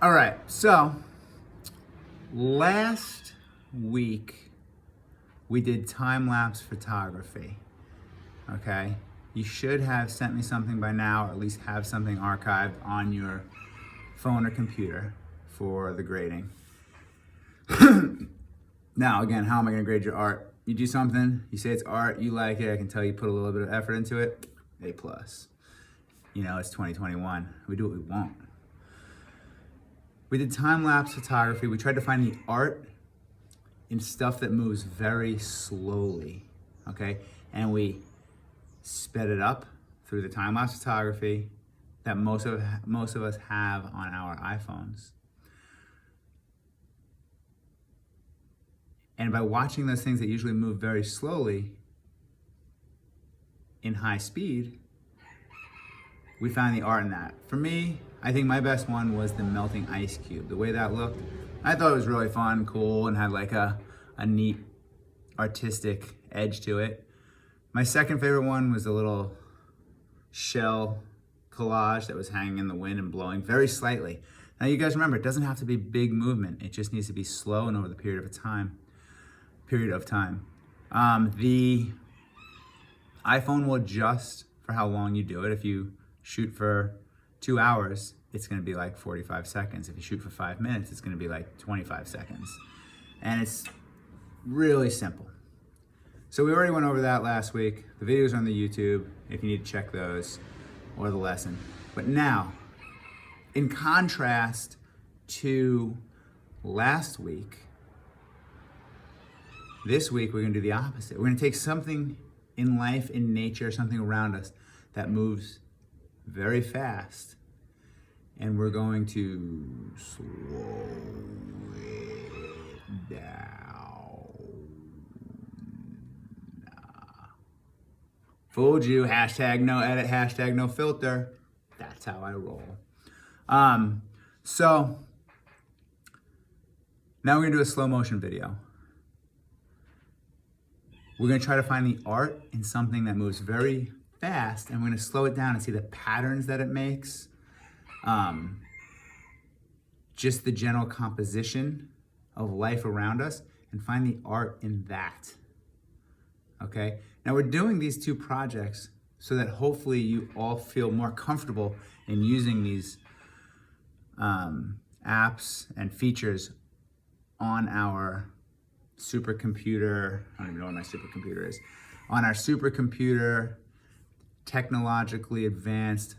All right, so last week we did time-lapse photography, okay? You should have sent me something by now, or at least have something archived on your phone or computer for the grading. Now, again, how am I gonna grade your art? You do something, you say it's art, you like it, I can tell you put a little bit of effort into it, A+. You know, it's 2021, we do what we want. We did time-lapse photography. We tried to find the art in stuff that moves very slowly, okay? And we sped it up through the time-lapse photography that most of us have on our iPhones. And by watching those things that usually move very slowly in high speed, we found the art in that. For me, I think my best one was the melting ice cube. The way that looked, I thought it was really fun, cool, and had like a neat artistic edge to it. My second favorite one was a little shell collage that was hanging in the wind and blowing very slightly. Now you guys remember, it doesn't have to be big movement. It just needs to be slow and over the period of time. The iPhone will adjust for how long you do it. If you shoot for 2 hours, it's gonna be like 45 seconds. If you shoot for 5 minutes, it's gonna be like 25 seconds. And it's really simple. So we already went over that last week. The videos are on the YouTube if you need to check those, or the lesson. But now, in contrast to last week, this week we're gonna do the opposite. We're gonna take something in life, in nature, something around us that moves very fast, and we're going to slow it down. Fooled you, hashtag no edit, hashtag no filter. That's how I roll. So now we're gonna do a slow motion video. We're gonna try to find the art in something that moves very fast, and we're gonna slow it down and see the patterns that it makes, just the general composition of life around us, and find the art in that, okay? Now we're doing these two projects so that hopefully you all feel more comfortable in using these apps and features on our supercomputer. I don't even know what my supercomputer is. On our supercomputer, technologically advanced,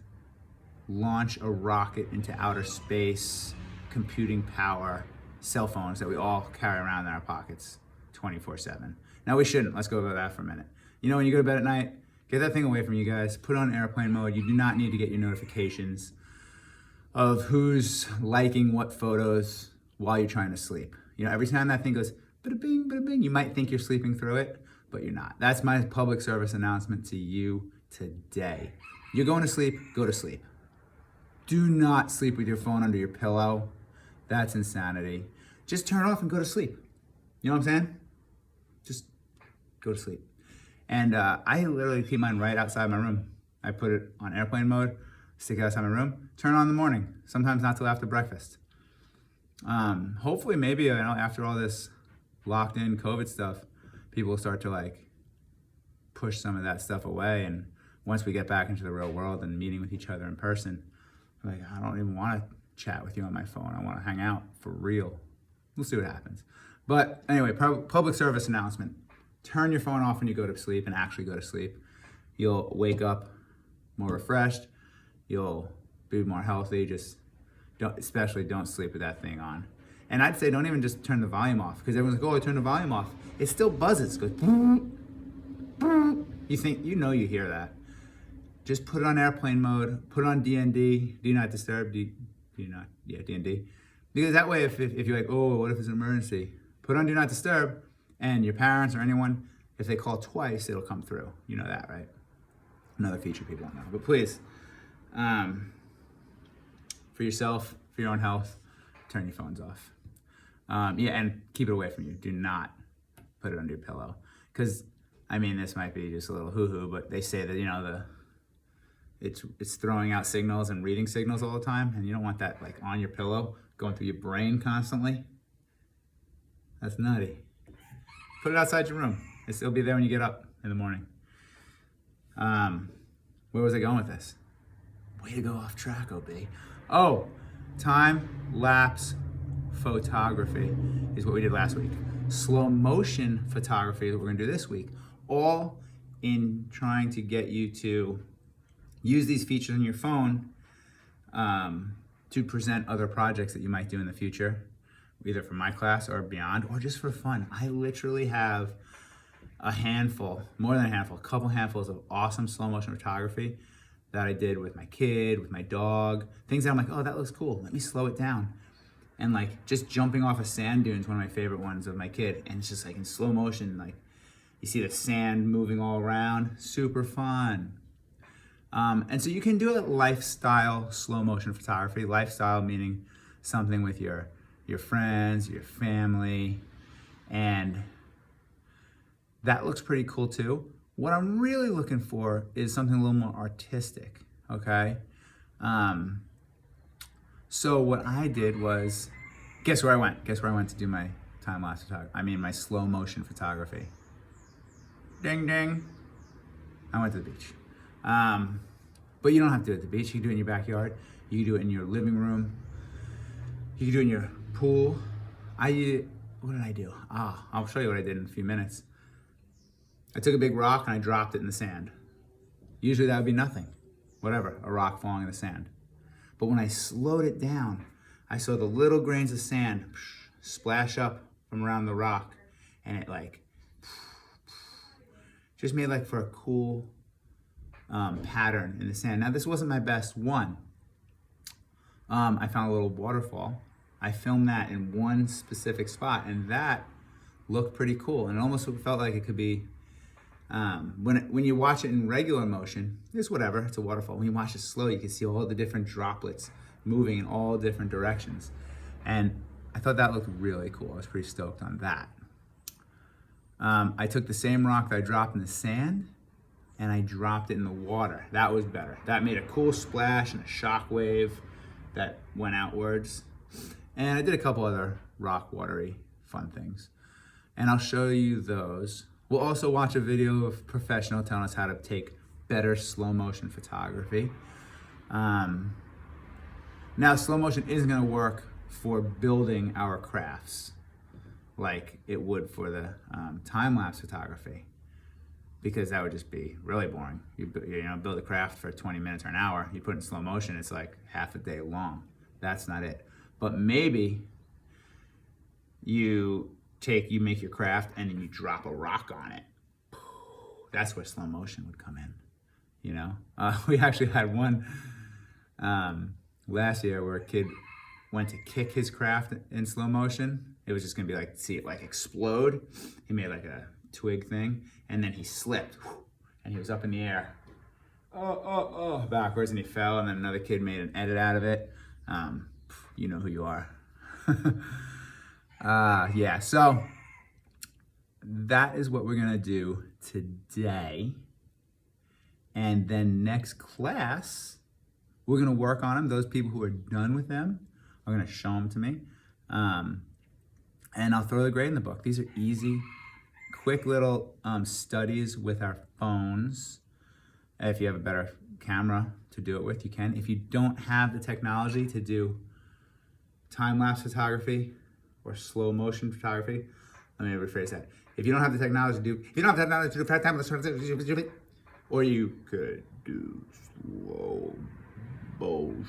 launch a rocket into outer space, computing power, cell phones that we all carry around in our pockets 24/7. Now we shouldn't. Let's go over that for a minute. You know, when you go to bed at night, get that thing away from you guys. Put it on airplane mode. You do not need to get your notifications of who's liking what photos while you're trying to sleep. You know, every time that thing goes bada bing, bada bing, you might think you're sleeping through it, but you're not. That's my public service announcement to you today. You're going to sleep, go to sleep. Do not sleep with your phone under your pillow. That's insanity. Just turn it off and go to sleep. You know what I'm saying? Just go to sleep. And I literally keep mine right outside my room. I put it on airplane mode, stick it outside my room, turn it on in the morning. Sometimes not till after breakfast. Hopefully, maybe after all this locked in COVID stuff, people will start to like push some of that stuff away. And once we get back into the real world and meeting with each other in person, like, I don't even want to chat with you on my phone. I want to hang out for real. We'll see what happens. But anyway, public service announcement. Turn your phone off when you go to sleep and actually go to sleep. You'll wake up more refreshed. You'll be more healthy. Just especially don't sleep with that thing on. And I'd say don't even just turn the volume off, because everyone's like, oh, I turned the volume off. It still buzzes. It goes boom, boom. You hear that. Just put it on airplane mode, put it on DND, do not disturb, DND. Because that way, if you're like, oh, what if it's an emergency? Put on do not disturb, and your parents or anyone, if they call twice, it'll come through. You know that, right? Another feature people don't know. But please, for yourself, for your own health, turn your phones off. And keep it away from you. Do not put it under your pillow. Because, I mean, this might be just a little hoo-hoo, but they say that, it's throwing out signals and reading signals all the time, and you don't want that like on your pillow going through your brain constantly. That's nutty. Put it outside your room. It'll be there when you get up in the morning. Where was I going with this? Way to go off track, OB. Oh, time-lapse photography is what we did last week. Slow motion photography is what we're gonna do this week. All in trying to get you to use these features on your phone to present other projects that you might do in the future, either for my class or beyond, or just for fun. I literally have a handful, more than a handful, a couple handfuls of awesome slow motion photography that I did with my kid, with my dog, things that I'm like, oh, that looks cool. Let me slow it down. And like just jumping off of sand dunes, one of my favorite ones of my kid. And it's just like in slow motion, like you see the sand moving all around, super fun. And so you can do a lifestyle slow motion photography. Lifestyle meaning something with your friends, your family, and that looks pretty cool too. What I'm really looking for is something a little more artistic, okay? So what I did was, guess where I went? Guess where I went to do my time-lapse photography? I mean my slow motion photography. Ding, ding. I went to the beach. But you don't have to do it at the beach. You can do it in your backyard. You can do it in your living room. You can do it in your pool. What did I do? I'll show you what I did in a few minutes. I took a big rock and I dropped it in the sand. Usually that would be nothing. Whatever, a rock falling in the sand. But when I slowed it down, I saw the little grains of sand splash up from around the rock, and it like just made like for a cool pattern in the sand. Now this wasn't my best one. I found a little waterfall. I filmed that in one specific spot, and that looked pretty cool. And it almost felt like it could be, when you watch it in regular motion, it's whatever, it's a waterfall. When you watch it slow, you can see all the different droplets moving in all different directions. And I thought that looked really cool. I was pretty stoked on that. I took the same rock that I dropped in the sand and I dropped it in the water. That was better. That made a cool splash and a shock wave that went outwards. And I did a couple other rock watery fun things. And I'll show you those. We'll also watch a video of a professional telling us how to take better slow motion photography. Now, slow motion isn't gonna work for building our crafts like it would for the time-lapse photography, because that would just be really boring. You build a craft for 20 minutes or an hour, you put it in slow motion, it's like half a day long. That's not it. But maybe you make your craft and then you drop a rock on it. That's where slow motion would come in, you know? We actually had one last year where a kid went to kick his craft in slow motion. It was just gonna be like, see it like explode. He made like a twig thing, and then he slipped, and he was up in the air, backwards, and he fell, and then another kid made an edit out of it. You know who you are. Yeah, so that is what we're gonna do today. And then next class, we're gonna work on them. Those people who are done with them are gonna show them to me. And I'll throw the grade in the book. These are easy, quick little studies with our phones. If you have a better camera to do it with, you can. If you don't have the technology to do time-lapse photography or slow motion photography, let me rephrase that. If you don't have the technology to do, time-lapse photography, or you could do slow motion.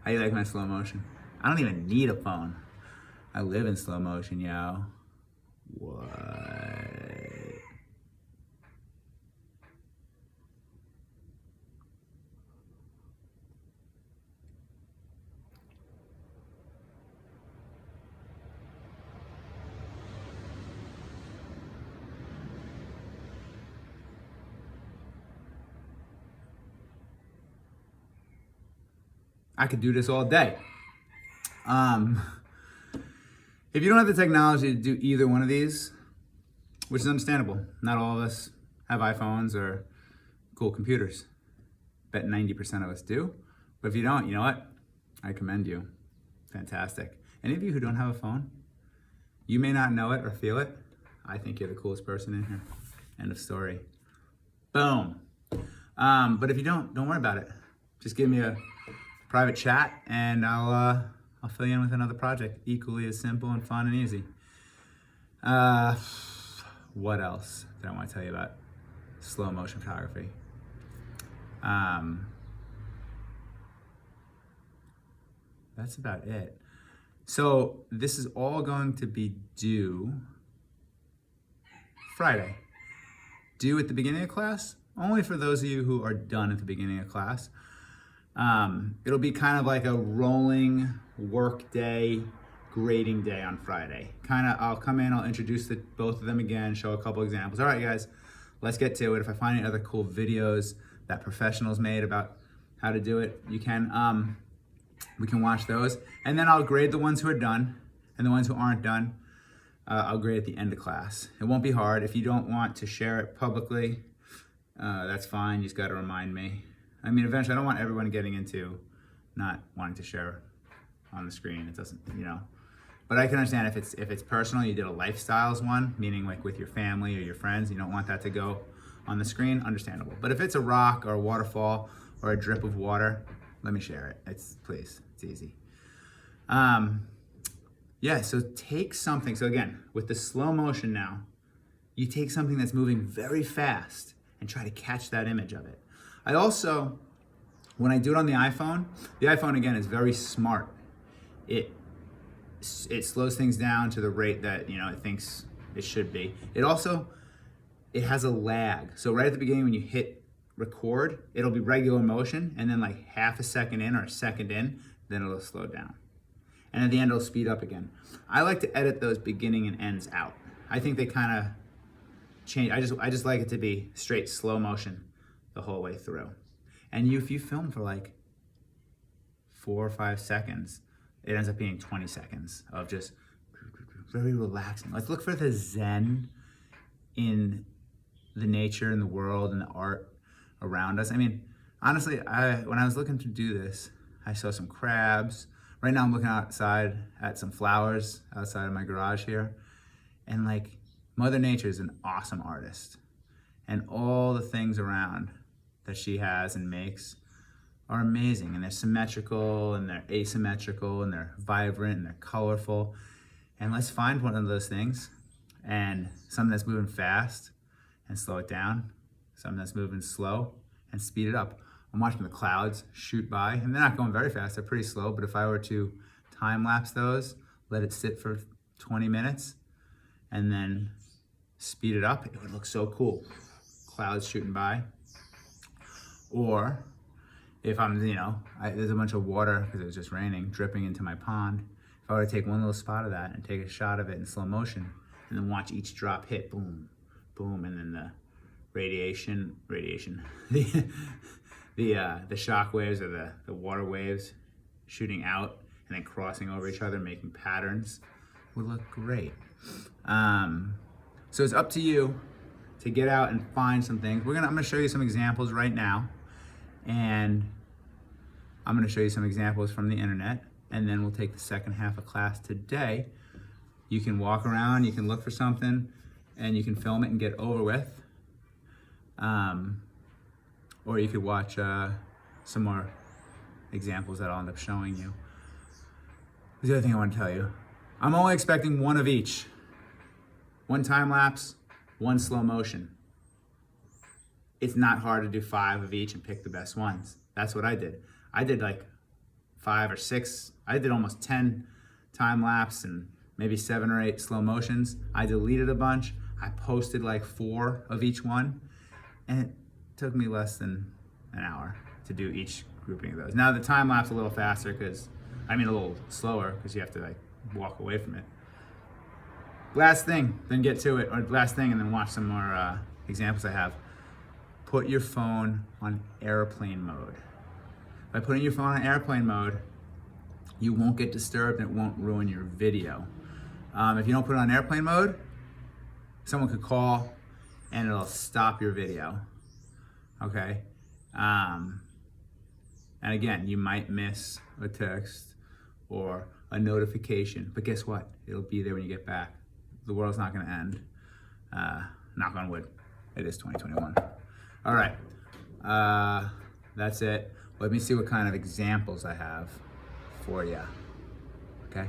How you like my slow motion? I don't even need a phone. I live in slow motion, yo. What? I could do this all day. If you don't have the technology to do either one of these, which is understandable, not all of us have iPhones or cool computers. Bet 90% of us do. But if you don't, you know what? I commend you. Fantastic. Any of you who don't have a phone, you may not know it or feel it. I think you're the coolest person in here. End of story. Boom. But if you don't worry about it. Just give me a private chat and I'll fill you in with another project. Equally as simple and fun and easy. What else did I want to tell you about slow motion photography? That's about it. So this is all going to be due Friday. Due at the beginning of class, only for those of you who are done at the beginning of class. It'll be kind of like a rolling work day, grading day on Friday. I'll come in, I'll introduce both of them again, show a couple examples. All right, guys, let's get to it. If I find any other cool videos that professionals made about how to do it, we can watch those. And then I'll grade the ones who are done, and the ones who aren't done, I'll grade at the end of class. It won't be hard. If you don't want to share it publicly, that's fine. You just got to remind me. I mean, eventually, I don't want everyone getting into not wanting to share on the screen. It doesn't, But I can understand if it's personal. You did a lifestyles one, meaning like with your family or your friends. You don't want that to go on the screen. Understandable. But if it's a rock or a waterfall or a drip of water, let me share it. Please, it's easy. Yeah. So take something. So again, with the slow motion now, you take something that's moving very fast and try to catch that image of it. I also, when I do it on the iPhone again is very smart. It slows things down to the rate that it thinks it should be. It has a lag. So right at the beginning when you hit record, it'll be regular motion, and then like half a second in or a second in, then it'll slow down. And at the end it'll speed up again. I like to edit those beginning and ends out. I think they kind of change. I just like it to be straight slow motion the whole way through. And if you film for like 4 or 5 seconds, it ends up being 20 seconds of just very relaxing. Let's look for the zen in the nature and the world and the art around us. I mean, honestly, when I was looking to do this, I saw some crabs. Right now I'm looking outside at some flowers outside of my garage here. And like, Mother Nature is an awesome artist. And all the things around that she has and makes are amazing. And they're symmetrical and they're asymmetrical and they're vibrant and they're colorful. And let's find one of those things and something that's moving fast and slow it down. Something that's moving slow and speed it up. I'm watching the clouds shoot by, and they're not going very fast, they're pretty slow, but if I were to time lapse those, let it sit for 20 minutes, and then speed it up, it would look so cool. Clouds shooting by. Or if I'm, there's a bunch of water, because it was just raining, dripping into my pond. If I were to take one little spot of that and take a shot of it in slow motion, and then watch each drop hit, boom, boom, and then the radiation, the shock waves or the water waves shooting out and then crossing over each other, making patterns, would look great. So it's up to you to get out and find some things. I'm gonna show you some examples right now, and I'm gonna show you some examples from the internet, and then we'll take the second half of class today. You can walk around, you can look for something, and you can film it and get over with. Or you could watch some more examples that I'll end up showing you. There's the other thing I want to tell you. I'm only expecting one of each. One time lapse, one slow motion. It's not hard to do 5 of each and pick the best ones. That's what I did. I did like 5 or 6. I did almost 10 time lapse and maybe 7 or 8 slow motions. I deleted a bunch. I posted like 4 of each one. And it took me less than an hour to do each grouping of those. Now the time lapse a little faster a little slower because you have to like walk away from it. Last thing, then get to it, or last thing and then watch some more examples I have. Put your phone on airplane mode. By putting your phone on airplane mode, you won't get disturbed and it won't ruin your video. If you don't put it on airplane mode, someone could call and it'll stop your video. okay? And again, you might miss a text or a notification, but guess what? It'll be there when you get back. The world's not gonna end. Knock on wood. It is 2021. All right, that's it. Let me see what kind of examples I have for you, okay?